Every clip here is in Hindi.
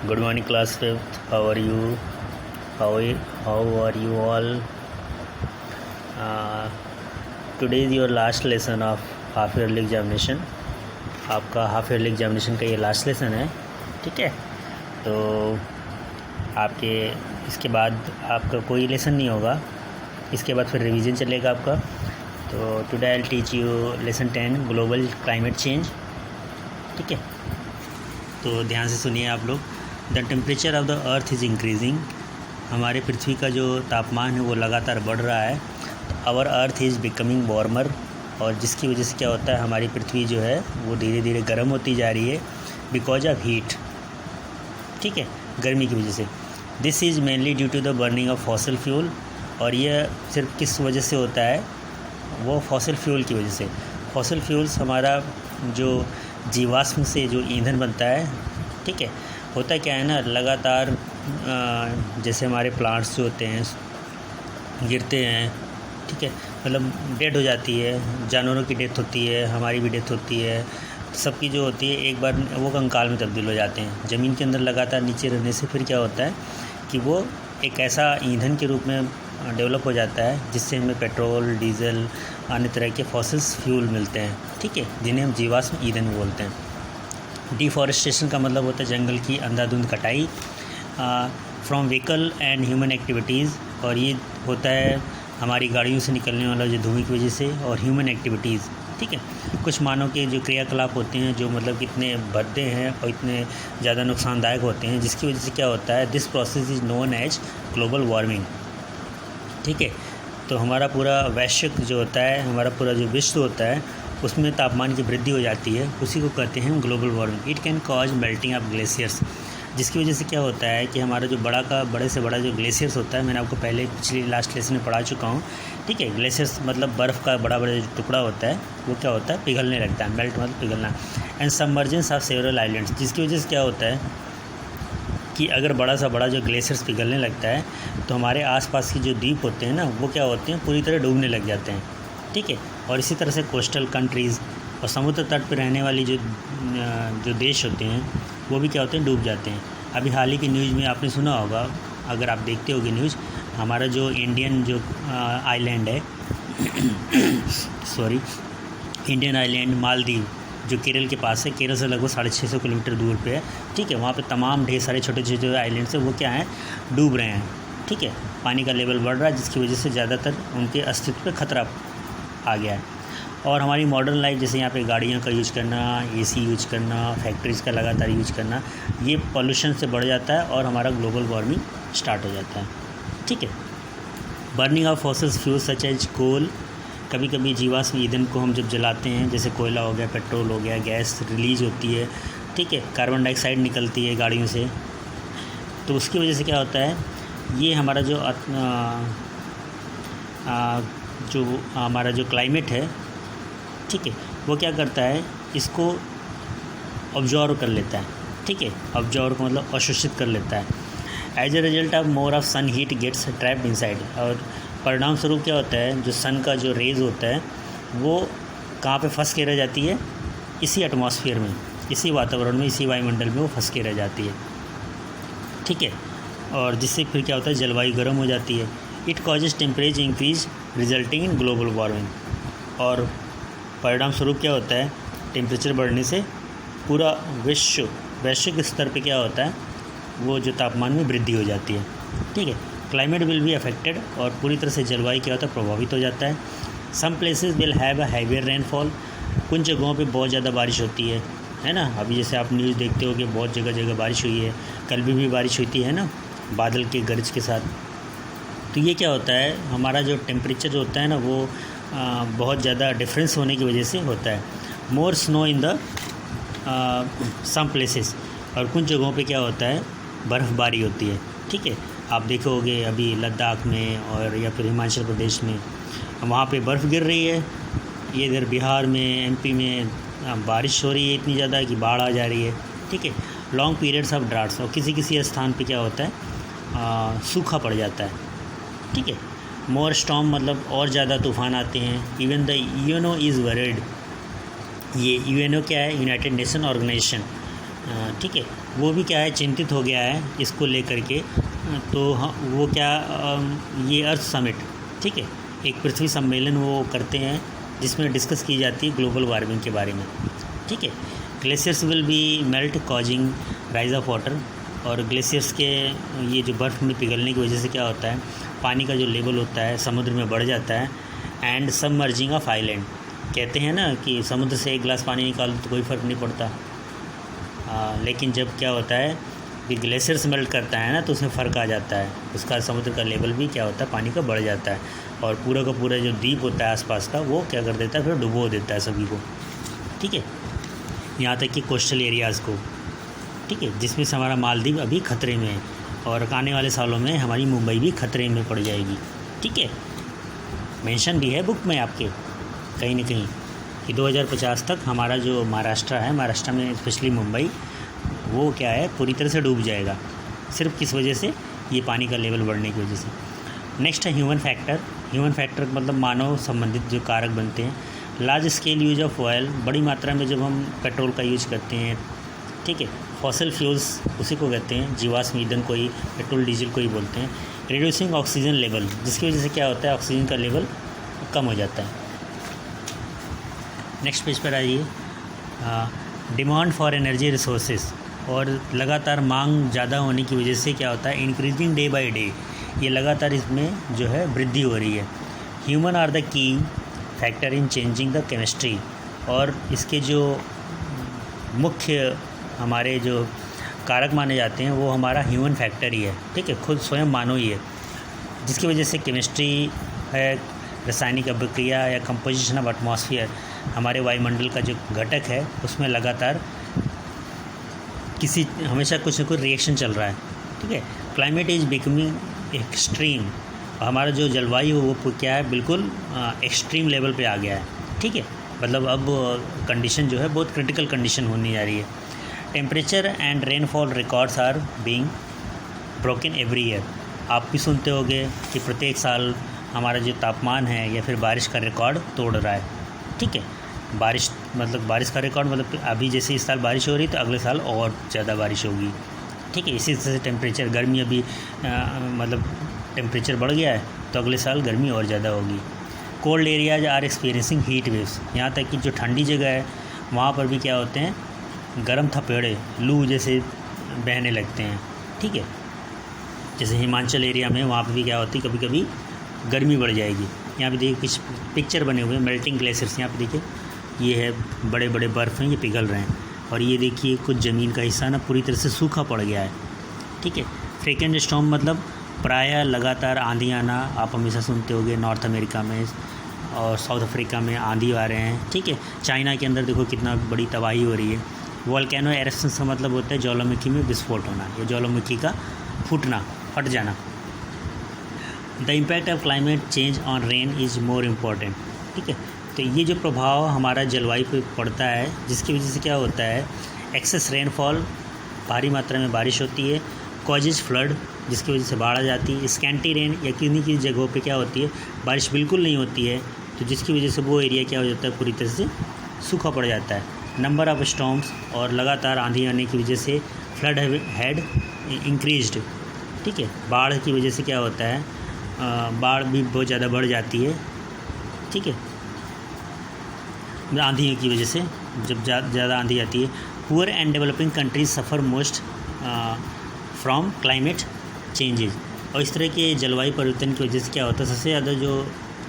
Good morning, class fifth. How are you? How are you all? Today is your last lesson of half yearly examination. आपका हाफ ईयरली एग्जामिनेशन का ये लास्ट लेसन है. ठीक है, तो आपके इसके बाद आपका कोई लेसन नहीं होगा. इसके बाद फिर रिवीजन चलेगा आपका. तो today I will teach you lesson 10 global climate change. ठीक है, तो ध्यान से सुनिए आप लोग. The temperature of the earth is increasing. हमारे पृथ्वी का जो तापमान है वो लगातार बढ़ रहा है. Our earth is becoming warmer, और जिसकी वजह से क्या होता है, हमारी पृथ्वी जो है वो धीरे धीरे गर्म होती जा रही है बिकॉज ऑफ हीट. ठीक है, गर्मी की वजह से. This is mainly due to the burning of fossil fuel. और यह सिर्फ किस वजह से होता है, वो फॉसिल फ्यूल की वजह से. फॉसिल फ्यूल्स हमारा जो जीवाश्म से जो ईंधन बनता है. ठीक है, होता क्या है ना, लगातार जैसे हमारे प्लांट्स जो होते हैं गिरते हैं. ठीक है, मतलब डेथ हो जाती है, जानवरों की डेथ होती है, हमारी भी डेथ होती है, सबकी जो होती है एक बार वो कंकाल में तब्दील हो जाते हैं. ज़मीन के अंदर लगातार नीचे रहने से फिर क्या होता है कि वो एक ऐसा ईंधन के रूप में डेवलप हो जाता है जिससे हमें पेट्रोल, डीजल, अन्य तरह के फॉसिल्स फ्यूल मिलते हैं. ठीक है, जिन्हें हम जीवाश्म ईंधन बोलते हैं. डिफॉरेस्टेशन का मतलब होता है जंगल की अंधाधुंध कटाई from vehicle and human activities. और ये होता है हमारी गाड़ियों से निकलने वाला जो धुएं की वजह से, और ह्यूमन एक्टिविटीज़. ठीक है, कुछ मानव के जो क्रियाकलाप होते हैं जो मतलब इतने भद्दे हैं और इतने ज़्यादा नुकसानदायक होते हैं, जिसकी वजह से क्या होता है, this process is known as global warming. ठीक है, तो हमारा पूरा वैश्विक जो होता है, हमारा पूरा जो विश्व होता है, उसमें तापमान की वृद्धि हो जाती है. उसी को कहते हैं global warming. It can cause melting of glaciers, जिसकी वजह से क्या होता है कि हमारा जो बड़े से बड़ा जो ग्लेशियर्स होता है, मैंने आपको पहले पिछली लास्ट लेसन में पढ़ा चुका हूँ. ठीक है, ग्लेशियर्स मतलब बर्फ़ का बड़ा जो टुकड़ा होता है वो क्या होता है, पिघलने लगता है. मेल्ट मतलब पिघलना. And submergence of several islands, जिसकी वजह से क्या होता है कि अगर बड़ा से बड़ा जो ग्लेशियर्स पिघलने लगता है तो हमारे आसपास की जो द्वीप होते हैं ना, वो क्या होते हैं, पूरी तरह डूबने लग जाते हैं. ठीक है, और इसी तरह से कोस्टल कंट्रीज़ और समुद्र तट पर रहने वाली जो देश होते हैं वो भी क्या होते हैं, डूब जाते हैं. अभी हाल ही की न्यूज़ में आपने सुना होगा, अगर आप देखते होगे न्यूज़, हमारा जो इंडियन जो आइलैंड है सॉरी इंडियन आइलैंड मालदीव, जो केरल के पास है, केरल से लगभग 650 किलोमीटर दूर पे है. ठीक है, वहाँ पे तमाम ढेर सारे छोटे छोटे आइलैंड्स हैं, वो क्या हैं, डूब रहे हैं. ठीक है, पानी का लेवल बढ़ रहा है, जिसकी वजह से ज़्यादातर उनके अस्तित्व पे खतरा आ गया है. और हमारी मॉडर्न लाइफ, जैसे यहाँ पे गाड़ियों का यूज करना, एसी यूज करना, फैक्ट्रीज़ का लगातार यूज करना, ये पॉल्यूशन से बढ़ जाता है और हमारा ग्लोबल वार्मिंग स्टार्ट हो जाता है. ठीक है, burning of fossils fuel such as coal. कभी कभी जीवाश्म ईंधन को हम जब जलाते हैं, जैसे कोयला हो गया, पेट्रोल हो गया, गैस रिलीज होती है. ठीक है, कार्बन डाइऑक्साइड निकलती है गाड़ियों से, तो उसकी वजह से क्या होता है, ये हमारा जो हमारा जो क्लाइमेट है, ठीक है, वो क्या करता है, इसको ऑब्जॉर्व कर लेता है. ठीक है, ऑब्जॉर्व का मतलब अवशोषित कर लेता है. As a result of more of sun heat gets trapped inside. और परिणाम स्वरूप क्या होता है, जो सन का जो रेज़ होता है वो कहाँ पे फंस के रह जाती है, इसी एटमॉस्फेयर में, इसी वातावरण में, इसी वायुमंडल में वो फंस के रह जाती है. ठीक है, और जिससे फिर क्या होता है, जलवायु गर्म हो जाती है. It causes temperature increase resulting in global warming. और परिणाम स्वरूप क्या होता है, टेम्परेचर बढ़ने से पूरा वैश्विक स्तर पे क्या होता है, वो जो तापमान में वृद्धि हो जाती है. ठीक है, क्लाइमेट विल बी अफेक्टेड, और पूरी तरह से जलवायु क्या होता है, प्रभावित हो जाता है. Some places will have a heavier rainfall. कुछ जगहों पे बहुत ज़्यादा बारिश होती है ना. अभी जैसे आप न्यूज़ देखते हो कि बहुत जगह बारिश हुई है. कल भी बारिश हुई थी, है ना, बादल के गरज के साथ. तो ये क्या होता है, हमारा जो टेम्परेचर जो होता है ना, वो बहुत ज़्यादा डिफरेंस होने की वजह से होता है. More snow in the some places. और कुछ जगहों पे क्या होता है, बर्फ़बारी होती है. ठीक है, आप देखोगे अभी लद्दाख में और या फिर हिमाचल प्रदेश में, वहाँ पे बर्फ़ गिर रही है. ये इधर बिहार में, एमपी में बारिश हो रही है इतनी ज़्यादा कि बाढ़ आ जा रही है. ठीक है, लॉन्ग पीरियड्स ऑफ ड्राट्स. और किसी स्थान पे क्या होता है, सूखा पड़ जाता है. ठीक है, मोर स्टॉर्म मतलब और ज़्यादा तूफ़ान आते हैं. Even the UNO is worried. ये यूएनओ क्या है, यूनाइटेड नेशन ऑर्गेनाइजेशन. ठीक है, वो भी क्या है, चिंतित हो गया है इसको लेकर के। तो वो क्या, ये अर्थ समिट, ठीक है, एक पृथ्वी सम्मेलन वो करते हैं जिसमें डिस्कस की जाती है ग्लोबल वार्मिंग के बारे में, ठीक है। Glaciers will be melt causing rise of water, और ग्लेशियर्स के ये जो बर्फ़ में पिघलने की वजह से क्या होता है, पानी का जो लेवल होता है समुद्र में बढ़ जाता है। एंड सबमर्जिंग ऑफ आइलैंड, कहते हैं ना कि समुद्र से एक गिलास पानी निकाल तो कोई फ़र्क नहीं पड़ता, लेकिन जब क्या होता है कि ग्लेशियर्स मेल्ट करता है ना तो उसमें फ़र्क आ जाता है, उसका समुद्र का लेवल भी क्या होता है, पानी का बढ़ जाता है, और पूरा का पूरा जो द्वीप होता है आसपास का वो क्या कर देता है, फिर डुबो देता है सभी को, ठीक है, यहाँ तक कि कोस्टल एरियाज़ को, ठीक है, जिसमें से हमारा मालदीव अभी खतरे में है, और आने वाले सालों में हमारी मुंबई भी खतरे में पड़ जाएगी, ठीक है। मेंशन भी है बुक में आपके कहीं ना कहीं कि 2050 तक हमारा जो महाराष्ट्र है, महाराष्ट्र में स्पेशली मुंबई, वो क्या है, पूरी तरह से डूब जाएगा। सिर्फ किस वजह से, ये पानी का लेवल बढ़ने की वजह से। नेक्स्ट है ह्यूमन फैक्टर। ह्यूमन फैक्टर मतलब मानव संबंधित जो कारक बनते हैं। Large scale use of oil, बड़ी मात्रा में जब हम पेट्रोल का यूज करते हैं, ठीक है, फॉसिल फ्यूल्स उसी को कहते हैं, जीवाश्म ईंधन को ही पेट्रोल डीजल को ही बोलते हैं। रिड्यूसिंग ऑक्सीजन लेवल, जिसकी वजह से क्या होता है, ऑक्सीजन का लेवल कम हो जाता है। नेक्स्ट पेज पर आइए। डिमांड फॉर एनर्जी रिसोर्सेज, और लगातार मांग ज़्यादा होने की वजह से क्या होता है, इंक्रीजिंग डे बाय डे, ये लगातार इसमें जो है वृद्धि हो रही है। Human are the key factor in changing the chemistry, और इसके जो मुख्य हमारे जो कारक माने जाते हैं वो हमारा ह्यूमन फैक्टर ही है, ठीक है, खुद स्वयं मानव ही है, जिसकी वजह से केमिस्ट्री है, रासायनिक अभिक्रिया या कंपोजिशन ऑफ एटमॉस्फेयर, हमारे वायुमंडल का जो घटक है उसमें लगातार हमेशा कुछ न कुछ रिएक्शन चल रहा है, ठीक है। क्लाइमेट इज़ बिकमिंग एक्सट्रीम, हमारा जो जलवायु वो क्या है, बिल्कुल एक्सट्रीम लेवल पे आ गया है, ठीक है, मतलब अब कंडीशन जो है बहुत क्रिटिकल कंडीशन होने जा रही है। Temperature and rainfall records are being broken every year, आप भी सुनते होंगे कि प्रत्येक साल हमारा जो तापमान है या फिर बारिश का रिकॉर्ड तोड़ रहा है, ठीक है। बारिश मतलब बारिश का रिकॉर्ड, मतलब अभी जैसे इस साल बारिश हो रही तो अगले साल और ज़्यादा बारिश होगी, ठीक है। इसी तरह से टेम्परेचर, गर्मी अभी मतलब टेम्परेचर बढ़ गया है तो अगले साल गर्मी और ज़्यादा होगी। Cold areas are experiencing heat waves, यहाँ तक कि जो ठंडी जगह है वहाँ पर भी क्या होते हैं, गर्म थपेड़े, लू जैसे बहने लगते हैं, ठीक है। जैसे हिमाचल एरिया में वहाँ पर भी क्या होती है, कभी कभी गर्मी बढ़ जाएगी। यहाँ पे देखिए कुछ पिक्चर बने हुए हैं मेल्टिंग ग्लेशियर्स, यहाँ पे देखिए ये है बड़े बड़े बर्फ़ हैं, ये पिघल रहे हैं, और ये देखिए कुछ ज़मीन का हिस्सा ना पूरी तरह से सूखा पड़ गया है, ठीक है। फ्रीक्वेंट स्टॉर्म मतलब प्रायः लगातार आंधी आना, आप हमेशा सुनते होंगे नॉर्थ अमेरिका में और साउथ अफ्रीका में आंधी आ रहे हैं, ठीक है। चाइना के अंदर देखो कितना बड़ी तबाही हो रही है। वोल्केनो एरप्शन का मतलब होता है ज्वालामुखी में विस्फोट होना या ज्वालामुखी का फट जाना। The impact of climate change on rain is more important, ठीक है। तो ये जो प्रभाव हमारा जलवायु पर पड़ता है, जिसकी वजह से क्या होता है, एक्सेस रेनफॉल, भारी मात्रा में बारिश होती है, कॉजेज फ्लड, जिसकी वजह से बाढ़ आ जाती है, स्कैंटी रेन, या किन्हीं की जगहों पे क्या होती है, बारिश बिल्कुल नहीं होती है, तो जिसकी वजह से वो एरिया क्या हो जाता है, पूरी तरह से सूखा पड़ जाता है। नंबर ऑफ़ स्टॉर्म्स, और लगातार आंधी आने की वजह से फ्लड हैड इंक्रीज्ड, ठीक है। बाढ़ की वजह से क्या होता है, बाढ़ भी बहुत ज़्यादा बढ़ जाती है, ठीक है, आंधी की वजह से जब ज़्यादा आंधी आती है। Poor and developing countries suffer most from climate changes, और इस तरह के जलवायु परिवर्तन की वजह से क्या होता है, सबसे ज़्यादा जो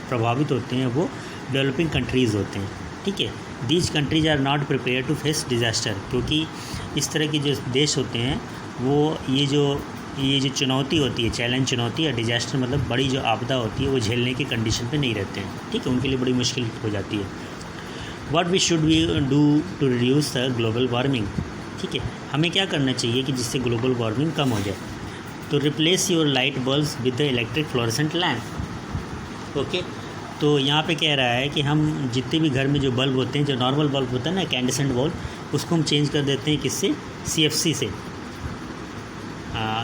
प्रभावित होते हैं वो डेवलपिंग कंट्रीज़ होते हैं, ठीक है। These countries are not prepare to face disaster, क्योंकि इस तरह के जो देश होते हैं वो ये जो चुनौती होती है, चुनौती या डिज़ास्टर मतलब बड़ी जो आपदा होती है वो झेलने की कंडीशन पे नहीं रहते हैं, ठीक है, उनके लिए बड़ी मुश्किल हो जाती है। What we should we do to reduce the global warming, ठीक है, हमें क्या करना चाहिए कि जिससे ग्लोबल वार्मिंग कम हो जाए। तो replace your light bulbs with the electric fluorescent lamp, okay. तो यहाँ पे कह रहा है कि हम जितने भी घर में जो बल्ब होते हैं, जो नॉर्मल बल्ब होता है ना, कैंडेसेंट बल्ब, उसको हम चेंज कर देते हैं किससे, CFC से।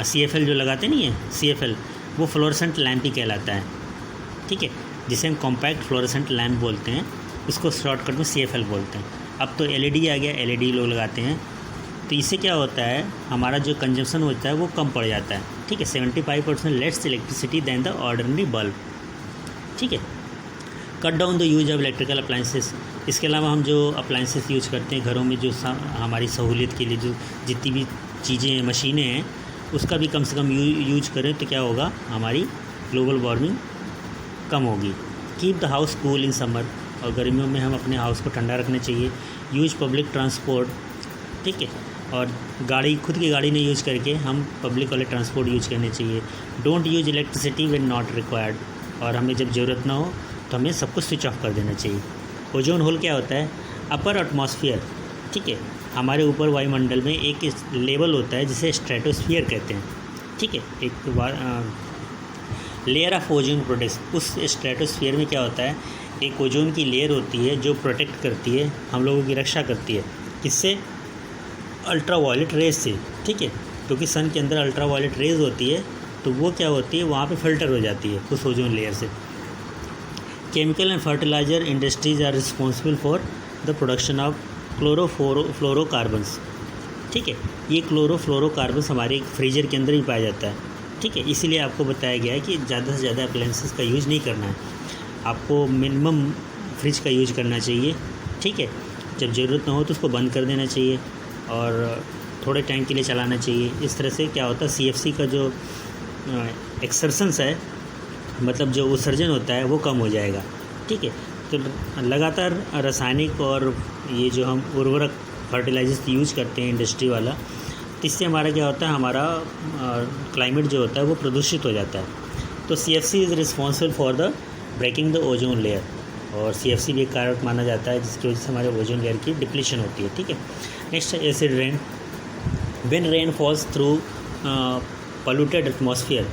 CFL जो लगाते नहीं है, CFL, वो फ्लोरेसेंट लैम्प ही कहलाता है, ठीक है, जिसे हम कॉम्पैक्ट फ्लोरेसेंट लैम्प बोलते हैं, उसको शॉर्टकट में CFL बोलते हैं। अब तो LED आ गया, LED लोग लगाते हैं, तो इससे क्या होता है, हमारा जो कंजम्पशन होता है वो कम पड़ जाता है। ठीक है, 75% less electricity than the ordinary bulb. ठीक है, cut down the use of electrical appliances. इसके अलावा हम जो अप्लाइंसेस यूज करते हैं घरों में, जो हमारी सहूलियत के लिए जो जितनी भी चीज़ें हैं, मशीनें हैं, उसका भी कम से कम यूज करें तो क्या होगा, हमारी ग्लोबल वार्मिंग कम होगी। Keep the house cool in summer, और गर्मियों में हम अपने हाउस को ठंडा रखना चाहिए। Use public transport. ठीक है, और गाड़ी, खुद की गाड़ी नहीं यूज करके हम पब्लिक वाले ट्रांसपोर्ट यूज करने चाहिए। Don't use electricity when not required, और हमें जब ज़रूरत ना हो तो हमें सब कुछ स्विच ऑफ कर देना चाहिए। ओजोन होल क्या होता है, अपर एटमॉस्फेयर। ठीक है, हमारे ऊपर वायुमंडल में एक लेवल होता है जिसे स्ट्रेटोस्फियर कहते हैं। ठीक है, एक लेयर ऑफ ओजोन प्रोटेक्ट्स। उस स्ट्रेटोस्फियर में क्या होता है, एक ओजोन की लेयर होती है जो प्रोटेक्ट करती है, हम लोगों की रक्षा करती है। किससे, अल्ट्रा वायलेट रेज से। ठीक है, क्योंकि सन के अंदर अल्ट्रा वायलेट रेज होती है, तो वो क्या होती है, वहाँ पे फिल्टर हो जाती है उस ओजोन लेयर से। Chemical and fertiliser industries are responsible for the production of chlorofluorocarbons. ठीक है, ये क्लोरोफ्लोरोकार्बन्स हमारे फ्रीजर के अंदर भी पाया जाता है। ठीक है, इसीलिए आपको बताया गया है कि ज़्यादा से ज़्यादा अप्लायंसेस का यूज़ नहीं करना है, आपको मिनिमम फ्रिज का यूज करना चाहिए। ठीक है, जब ज़रूरत ना हो तो उसको बंद कर देना चाहिए और थोड़े टाइम के लिए चलाना चाहिए। इस तरह से क्या होता है, CFC का जो एक्सर्शंस है, मतलब जो उत्सर्जन होता है वो कम हो जाएगा। ठीक है, तो लगातार रासायनिक और ये जो हम उर्वरक फर्टिलाइजर्स यूज करते हैं इंडस्ट्री वाला, तो इससे हमारा क्या होता है, हमारा क्लाइमेट जो होता है वो प्रदूषित हो जाता है। तो CFC is responsible for the breaking the ozone layer, और CFC भी एक कारक माना जाता है जिसकी वजह से हमारे ओजोन लेयर की डिप्लीशन होती है। ठीक है, next acid rain. When rain false through polluted atmosphere.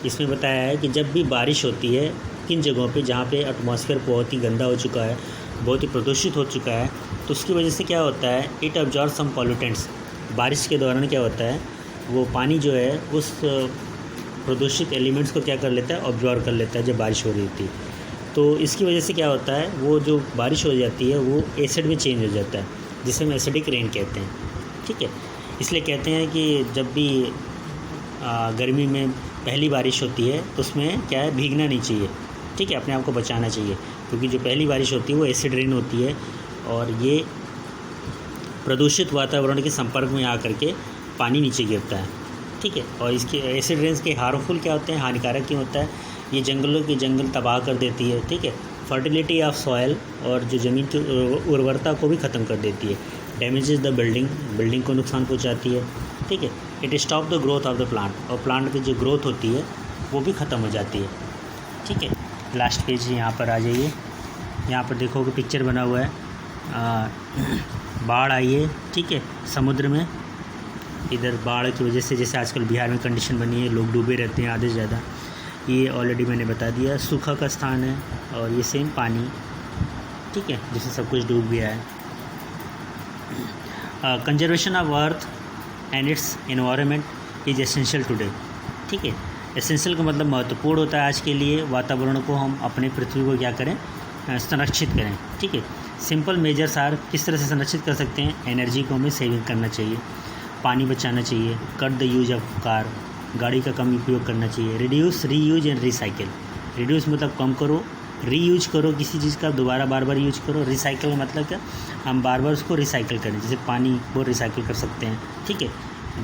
इसमें बताया है कि जब भी बारिश होती है किन जगहों पे जहाँ पे एटमॉस्फेयर बहुत ही गंदा हो चुका है, बहुत ही प्रदूषित हो चुका है, तो उसकी वजह से क्या होता है, इट अब्जॉर्ब सम पॉल्यूटेंट्स। बारिश के दौरान क्या होता है, वो पानी जो है उस प्रदूषित एलिमेंट्स को क्या कर लेता है, ऑब्जॉर्व कर लेता है जब बारिश हो रही होती है। तो इसकी वजह से क्या होता है, वो जो बारिश हो जाती है वो एसिड में चेंज हो जाता है, जिसे हम एसिडिक रेन कहते हैं। ठीक है, इसलिए कहते हैं कि जब भी गर्मी में पहली बारिश होती है तो उसमें क्या है, भीगना नहीं चाहिए। ठीक है, अपने आप को बचाना चाहिए, क्योंकि जो पहली बारिश होती है वो एसिड रेन होती है, और ये प्रदूषित वातावरण के संपर्क में आकर के पानी नीचे गिरता है। ठीक है, और इसके एसिड रेन्स के हार्मफुल क्या होते हैं, हानिकारक क्यों होता है, ये जंगल तबाह कर देती है। ठीक है, फर्टिलिटी ऑफ सॉयल, और जो ज़मीन की उर्वरता को भी ख़त्म कर देती है। डैमेजेस द बिल्डिंग को नुकसान पहुंचाती है। ठीक है, it stop the growth of the plant, और प्लांट की जो ग्रोथ होती है वो भी ख़त्म हो जाती है। ठीक है, लास्ट पेज यहाँ पर आ जाइए। यहाँ पर देखोगे पिक्चर बना हुआ है, बाढ़ आई है। ठीक है, समुद्र में इधर बाढ़ की वजह से, जैसे आजकल बिहार में कंडीशन बनी है, लोग डूबे रहते हैं आधे से ज़्यादा, ये ऑलरेडी मैंने बता दिया। सूखा का स्थान है, और ये सेम पानी, ठीक है, जिससे सब कुछ डूब गया है। Conservation of earth and it's environment is essential today. ठीक है, एसेंशियल का मतलब महत्वपूर्ण होता है आज के लिए। वातावरण को हम अपने पृथ्वी को क्या करें, संरक्षित करें। ठीक है, सिंपल मेजर्स आर, किस तरह से संरक्षित कर सकते हैं, एनर्जी को हमें सेविंग करना चाहिए, पानी बचाना चाहिए, cut the use of car, गाड़ी का कम उपयोग करना चाहिए, reduce, reuse and recycle. Reduce मतलब कम करो, रीयूज करो किसी चीज़ का, दोबारा बार बार यूज करो। रिसाइकिल मतलब क्या, हम बार बार उसको रिसाइकिल करें, जैसे पानी को रिसाइकिल कर सकते हैं। ठीक है,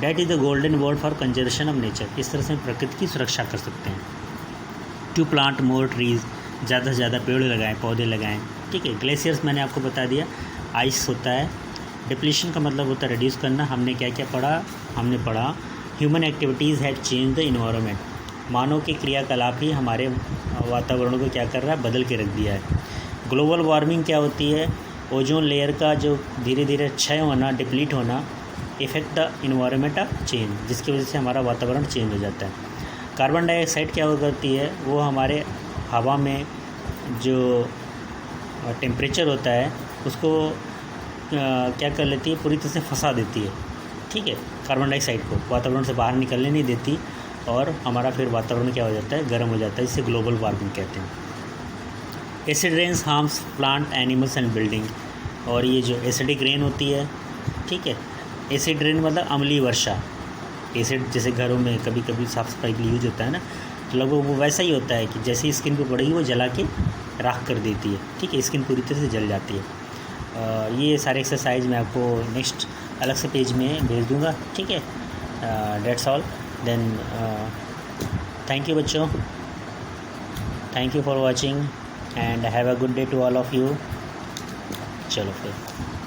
that is the golden word for conservation of nature. इस तरह से हम प्रकृति की सुरक्षा कर सकते हैं। टू प्लांट मोर ट्रीज़, ज़्यादा से ज़्यादा पेड़ लगाएं, पौधे लगाएं। ठीक है, ग्लेशियर्स मैंने आपको बता दिया, आइस होता है। डिप्लीशन का मतलब होता है रिड्यूस करना। हमने क्या क्या पढ़ा, हमने पढ़ा human activities have change the environment. मानव के क्रियाकलाप ही हमारे वातावरण को क्या कर रहा है, बदल के रख दिया है। ग्लोबल वार्मिंग क्या होती है, ओजोन लेयर का जो धीरे धीरे क्षय होना, डिप्लीट होना, effect the environment of change, जिसकी वजह से हमारा वातावरण चेंज हो जाता है। कार्बन डाइऑक्साइड क्या करती है, वो हमारे हवा में जो टेम्परेचर होता है उसको क्या कर लेती है, पूरी तरह से फंसा देती है। ठीक है, कार्बन डाइऑक्साइड को वातावरण से बाहर निकलने नहीं देती, और हमारा फिर वातावरण क्या हो जाता है, गर्म हो जाता है, इसे ग्लोबल वार्मिंग कहते हैं। Acid rains harms plant, animals and building. और ये जो एसिडिक रेन होती है, ठीक है, एसिड रेन मतलब अम्लीय वर्षा। एसिड जैसे घरों में कभी कभी साफ़ सफाई के लिए यूज होता है ना, तो लगभग वो वैसा ही होता है कि जैसे ही स्किन पे पड़ेगी वो जला के राख कर देती है, ठीक है, स्किन पूरी तरह से जल जाती है। ये सारे एक्सरसाइज मैं आपको नेक्स्ट अलग से पेज में भेज दूँगा, ठीक है। That's all then, thank you बच्चों, thank you for watching and have a good day to all of you. चलो फिर।